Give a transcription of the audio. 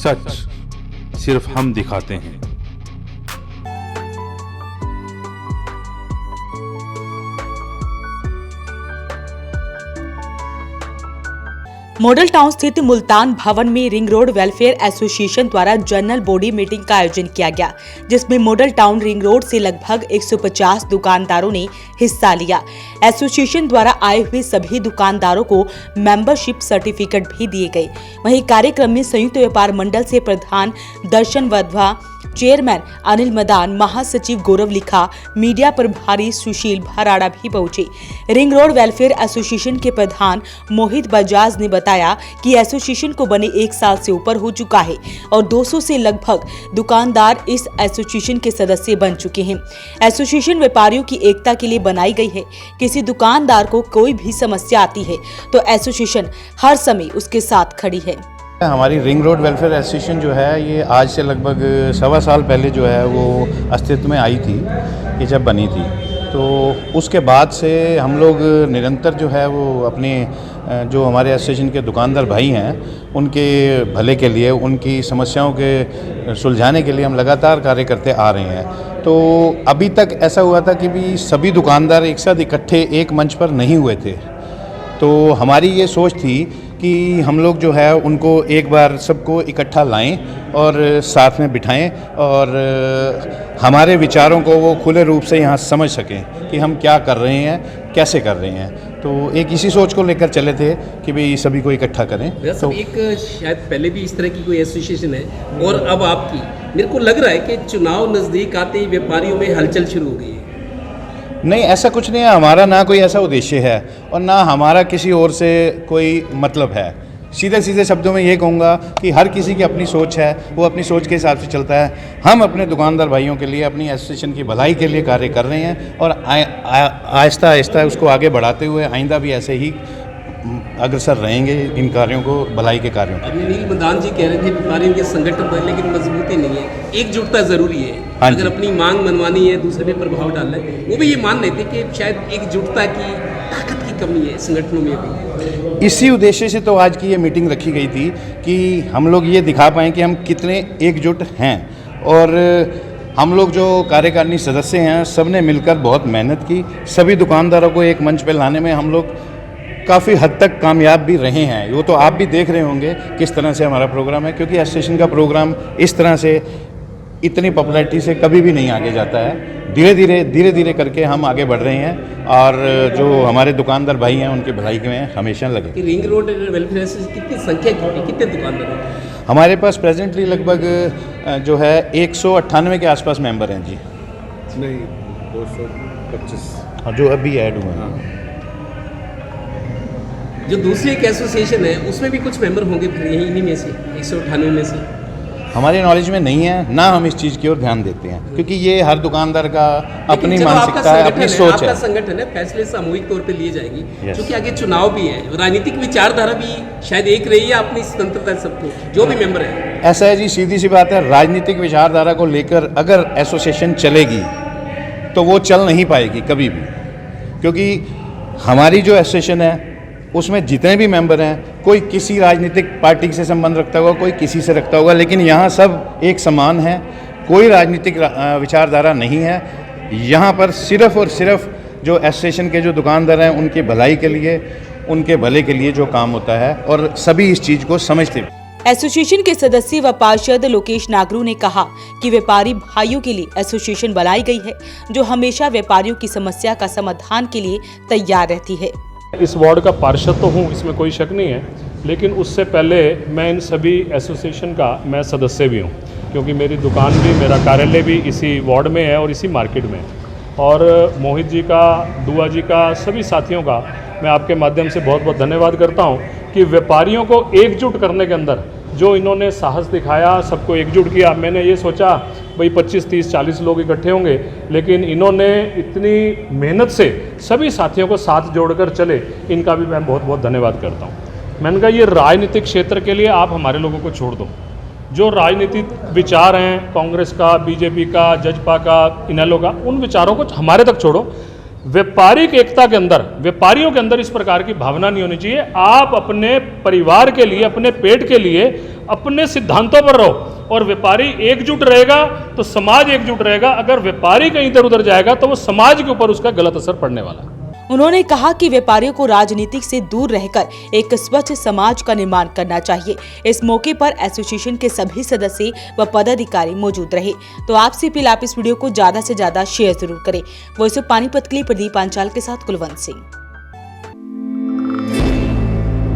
सच सिर्फ हम दिखाते हैं। मॉडल टाउन स्थित मुल्तान भवन में रिंग रोड वेलफेयर एसोसिएशन द्वारा जनरल बॉडी मीटिंग का आयोजन किया गया, जिसमें मॉडल टाउन रिंग रोड से लगभग 150 दुकानदारों ने हिस्सा लिया। एसोसिएशन द्वारा आए हुए सभी दुकानदारों को मेंबरशिप सर्टिफिकेट भी दिए गए। वहीं कार्यक्रम में संयुक्त व्यापार मंडल से प्रधान दर्शन वधवा, चेयरमैन अनिल मदान, महासचिव गौरव लिखा, मीडिया प्रभारी सुशील भराड़ा भी पहुंचे। रिंग रोड वेलफेयर एसोसिएशन के प्रधान मोहित बजाज ने बताया कि एसोसिएशन को बने 1 साल से ऊपर हो चुका है और 200 से लगभग दुकानदार इस एसोसिएशन के सदस्य बन चुके हैं। एसोसिएशन व्यापारियों की एकता के लिए बनाई गई है। किसी दुकानदार को कोई भी समस्या आती है तो एसोसिएशन हर समय उसके साथ खड़ी है। हमारी रिंग रोड वेलफेयर एसोसिएशन जो है ये आज से लगभग 1.25 साल पहले जो है वो अस्तित्व में आई थी, ये जब बनी थी। तो उसके बाद से हम लोग निरंतर जो है वो अपने जो हमारे एसोसिएशन के दुकानदार भाई हैं उनके भले के लिए, उनकी समस्याओं के सुलझाने के लिए हम लगातार कार्य करते आ रहे हैं। तो अभी तक ऐसा हुआ था कि भी सभी दुकानदार एक साथ इकट्ठे एक मंच पर नहीं हुए थे। तो हमारी ये सोच थी कि हम लोग जो है उनको एक बार सबको इकट्ठा लाएं और साथ में बिठाएं और हमारे विचारों को वो खुले रूप से यहाँ समझ सकें कि हम क्या कर रहे हैं, कैसे कर रहे हैं। तो एक इसी सोच को लेकर चले थे कि भाई सभी को इकट्ठा करें। तो एक शायद पहले भी इस तरह की कोई एसोसिएशन है और अब आपकी, मेरे को लग रहा है कि चुनाव नज़दीक आते ही व्यापारियों में हलचल शुरू हो गई है। नहीं, ऐसा कुछ नहीं है। हमारा ना कोई ऐसा उद्देश्य है और ना हमारा किसी और से कोई मतलब है। सीधे सीधे शब्दों में ये कहूँगा कि हर किसी की अपनी सोच है, वो अपनी सोच के हिसाब से चलता है। हम अपने दुकानदार भाइयों के लिए, अपनी एसोसिएशन की भलाई के लिए कार्य कर रहे हैं और आहिस्ता आहिस्ता उसको आगे बढ़ाते हुए आइंदा भी ऐसे ही अग्रसर रहेंगे इन कार्यों को, भलाई के कार्यों को। अनिल मदान जी कह रहे थे व्यापारियों के संगठन पर लेकिन मजबूती नहीं है, एकजुटता जरूरी है। अगर अपनी मांग मनवानी है, दूसरे पे प्रभाव डालना है, वो भी ये मान रहे थे कि शायद एकजुटता की ताकत की कमी है संगठनों में भी। इसी उद्देश्य से तो आज की ये मीटिंग रखी गई थी कि हम लोग ये दिखा पाएँ कि हम कितने एकजुट हैं। और हम लोग जो कार्यकारिणी सदस्य हैं सब ने मिलकर बहुत मेहनत की। सभी दुकानदारों को एक मंच पर लाने में हम लोग काफ़ी हद तक कामयाब भी रहे हैं। वो तो आप भी देख रहे होंगे किस तरह से हमारा प्रोग्राम है, क्योंकि एसोसिएशन का प्रोग्राम इस तरह से इतनी पॉपुलैरिटी से कभी भी नहीं आगे जाता है। धीरे धीरे करके हम आगे बढ़ रहे हैं और जो हमारे दुकानदार भाई हैं उनकी भलाई में हमेशा लगे। रिंग रोड वेलफेयर एसोसिएशन कितनी संख्या की, कितने दुकानदार हैं? हमारे पास प्रेजेंटली लगभग जो है 198 के आसपास मेंबर हैं जी। नहीं, 225 जो अभी ऐड हुए हैं। जो दूसरी एक एसोसिएशन है उसमें भी कुछ मेंबर होंगे फिर यही इन्हीं में से 198 में से? हमारे नॉलेज में नहीं है, ना हम इस चीज़ की ओर ध्यान देते हैं, क्योंकि ये हर दुकानदार का अपनी मानसिकता है, अपनी सोच है। आपका संगठन है, फैसले सामूहिक तौर पे लिए जाएंगी क्योंकि आगे चुनाव भी है, राजनीतिक विचारधारा भी शायद एक रही है, अपनी स्वतंत्रता सबको जो भी मेंबर है। ऐसा है जी, सीधी सी बात है, राजनीतिक विचारधारा को लेकर अगर एसोसिएशन चलेगी तो वो चल नहीं पाएगी कभी भी। क्योंकि हमारी जो एसोसिएशन है उसमें जितने भी मेंबर हैं, कोई किसी राजनीतिक पार्टी से संबंध रखता होगा, कोई किसी से रखता होगा, लेकिन यहाँ सब एक समान है। कोई राजनीतिक विचारधारा नहीं है। यहाँ पर सिर्फ और सिर्फ जो एसोसिएशन के जो दुकानदार हैं उनकी भलाई के लिए, उनके भले के लिए जो काम होता है और सभी इस चीज़ को समझते हैं। एसोसिएशन के सदस्य व पार्षद लोकेश नागरू ने कहा कि व्यापारी भाइयों के लिए एसोसिएशन बनाई गई है जो हमेशा व्यापारियों की समस्या का समाधान के लिए तैयार रहती है। इस वार्ड का पार्षद तो हूँ, इसमें कोई शक नहीं है, लेकिन उससे पहले मैं इन सभी एसोसिएशन का मैं सदस्य भी हूँ, क्योंकि मेरी दुकान भी, मेरा कार्यालय भी इसी वार्ड में है और इसी मार्केट में। और मोहित जी का, दुआ जी का, सभी साथियों का मैं आपके माध्यम से बहुत बहुत धन्यवाद करता हूँ कि व्यापारियों को एकजुट करने के अंदर जो इन्होंने साहस दिखाया, सबको एकजुट किया। मैंने ये सोचा भाई 25, 30, 40 लोग इकट्ठे होंगे, लेकिन इन्होंने इतनी मेहनत से सभी साथियों को साथ जोड़कर चले, इनका भी मैं बहुत बहुत धन्यवाद करता हूँ। मैंने कहा ये राजनीतिक क्षेत्र के लिए आप हमारे लोगों को छोड़ दो, जो राजनीतिक विचार हैं कांग्रेस का, बीजेपी का, जजपा का, इनेलो का, उन विचारों को हमारे तक छोड़ो। व्यापारिक एकता के अंदर, व्यापारियों के अंदर इस प्रकार की भावना नहीं होनी चाहिए। आप अपने परिवार के लिए, अपने पेट के लिए, अपने सिद्धांतों पर रहो और व्यापारी एकजुट रहेगा तो समाज एकजुट रहेगा। अगर व्यापारी कहीं इधर उधर जाएगा तो वो समाज के ऊपर उसका गलत असर पड़ने वाला है। उन्होंने कहा कि व्यापारियों को राजनीति से दूर रहकर एक स्वच्छ समाज का निर्माण करना चाहिए। इस मौके पर एसोसिएशन के सभी सदस्य व पदाधिकारी मौजूद रहे। तो आपसे अपील, आप इस वीडियो को ज्यादा से ज्यादा शेयर जरूर करें। वॉइस ऑफ पानीपत के लिए प्रदीप पांचाल के साथ कुलवंत सिंह।